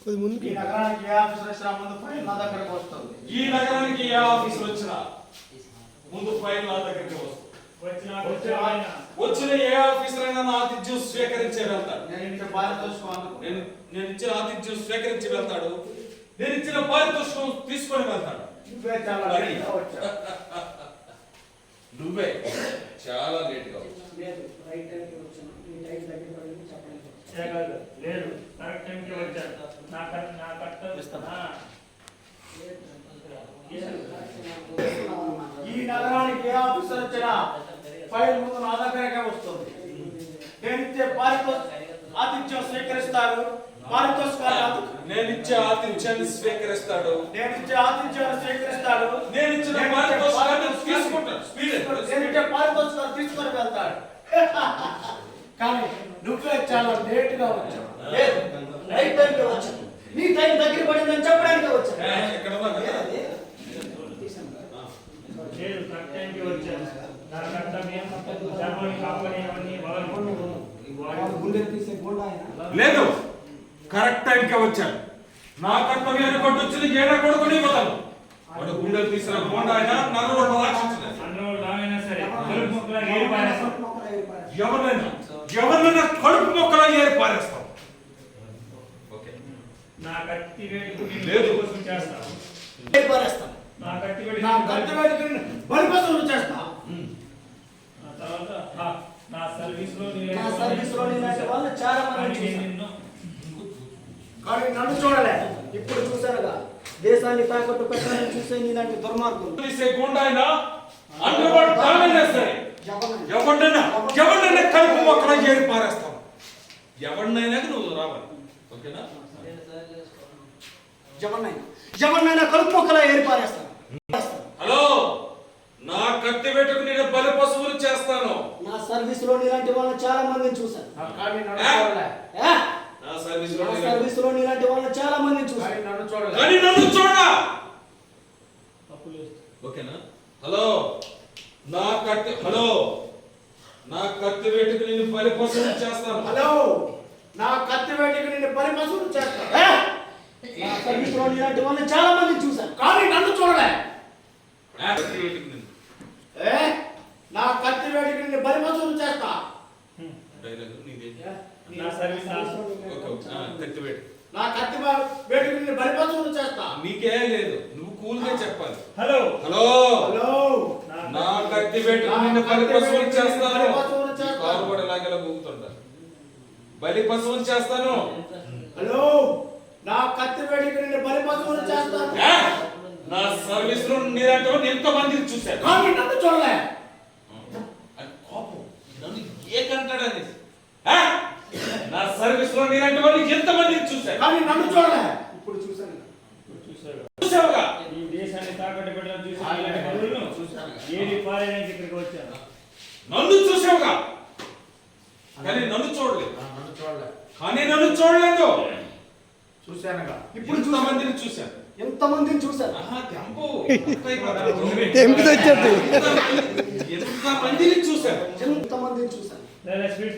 ముందుకి ఈ నగరానికి ఏ ఆఫీసర్ వచ్చినా ముందు ఫైల్ నా దగ్గరకు వస్తుంది. ఈ నగరానికి ఏ ఆఫీసర్ వచ్చినా ముందు ఫైల్ నా దగ్గరికి వస్తుంది. వచ్చిన ఏ ఆఫీసర్ అయినా నా ఆతిథ్యం స్వీకరించి వెళ్తాడు. నేను ఇచ్చిన ఆతిథ్యం స్వీకరించి వెళ్తాడు. నేను ఇచ్చిన పారితోషికం తీసుకొని వెళ్తాడు. నువ్వే చాలా లేట్ గా ఈ నగరానికి ఏ ఆఫీసర్ వచ్చినా ఫైల్ ముందు నా దగ్గరకే వస్తుంది. నేను ఇచ్చే ఆతిథ్యం స్వీకరిస్తాడు. నేను ఇచ్చే ఆతిథ్యాన్ని స్వీకరిస్తాడు. నేను ఇచ్చే ఆతిథ్యాన్ని స్వీకరిస్తాడు. నేను ఇచ్చిన పారితోషికాన్ని తీసుకుంటాడు. నేను ఇచ్చే పారితోషికాన్ని తీసుకొని వెళ్తాడు. కానీ నువ్వే చాలా లేట్ గా వచ్చావు. లేదు, రైట్ టైంకి వచ్చాను. నీ టైం దగ్గర పడిందని చెప్పడానికి వచ్చాను. ఎక్కడ లేదు, కరెక్ట్ టైంకే వచ్చాను. నా కర్తవ్యాన్ని కొట్టొచ్చింది ఏడా కొడుకుని పోతాను. వాడు గుండెలు తీసిన బోండా అయినా నన్ను ఎవరినైనా కడుపు మొక్కలా ఏరి పారేస్తాం. లేదు, కానీ నన్ను చూడలే. ఇప్పుడు చూసానుగా, దేశాన్ని తాకట్టు పెట్టాలని చూసే నీలాంటి దుర్మార్గులు తీసే గుండా అయినా ఎవరినైనా కడుపు మొక్కలా ఏరి పారేస్తాం. ఎవరినైనా నువ్వు రావాలి. ఓకేనా? ఎవరినైనా కడుపు మొక్కలా ఏర్పారేస్తాను. హలో, నా కత్తి వేటకు నేను బలి పశువులు చేస్తాను. నా సర్వీస్ లో నీలాంటి వాళ్ళని చాలా మందిని చూశాను. నా సర్వీస్ లో నీలాంటి వాళ్ళని చాలా మందిని చూశాను. కానీ నన్ను చూడరా. ఓకేనా? హలో, నా కత్తి వేటకు నేను బలి పశువులు చేస్తాను. హలో, నా కత్తి వేటకు నేను బలి పశువులు చేస్తాను. నా సర్వీస్ లో నీలాంటి వాళ్ళని చాలా మందిని చూశాను. కానీ నన్ను చూడలే. నా కత్తి వేడికి నిన్ను బలి పశువులు చేస్తా. నా కత్తి వేడికి నిన్ను బలి పశువులు చేస్తా. నీకే లేదు, నువ్వు కూల్గా చెప్పాలి. హలో హలో హలో, నా కత్తి వేడికి నిన్ను బలి పశువులు చేస్తాను. కారు కూడా ఇలాగేలా ఊగుతుంటారు. బలి పశువులు చేస్తాను. హలో, నా కత్తి వేడికి నిన్ను బలి పశువులు చేస్తాను. నా సర్వీస్ లో నీలాంటి ఎంతో మందిని చూశాను. కానీ నన్ను చూడలే. కోపం నన్ను ఏకంటాడని. నా సర్వీస్ లో నీలాంటి వాళ్ళు ఎంత మందిని చూశాను. కానీ నన్ను చూడలే. ఇప్పుడు చూసావుగా. ఈ దేశాన్ని తాకట్టు పెట్టడం వచ్చాను. నన్ను చూసావుగా, కానీ నన్ను చూడలేదు. చూశానుగా. ఇప్పుడు మందిని చూశాను. ఎంతమందిని చూశాను. ఎంత మందిని చూశాను. ఎంతమందిని చూశాను. స్పీడ్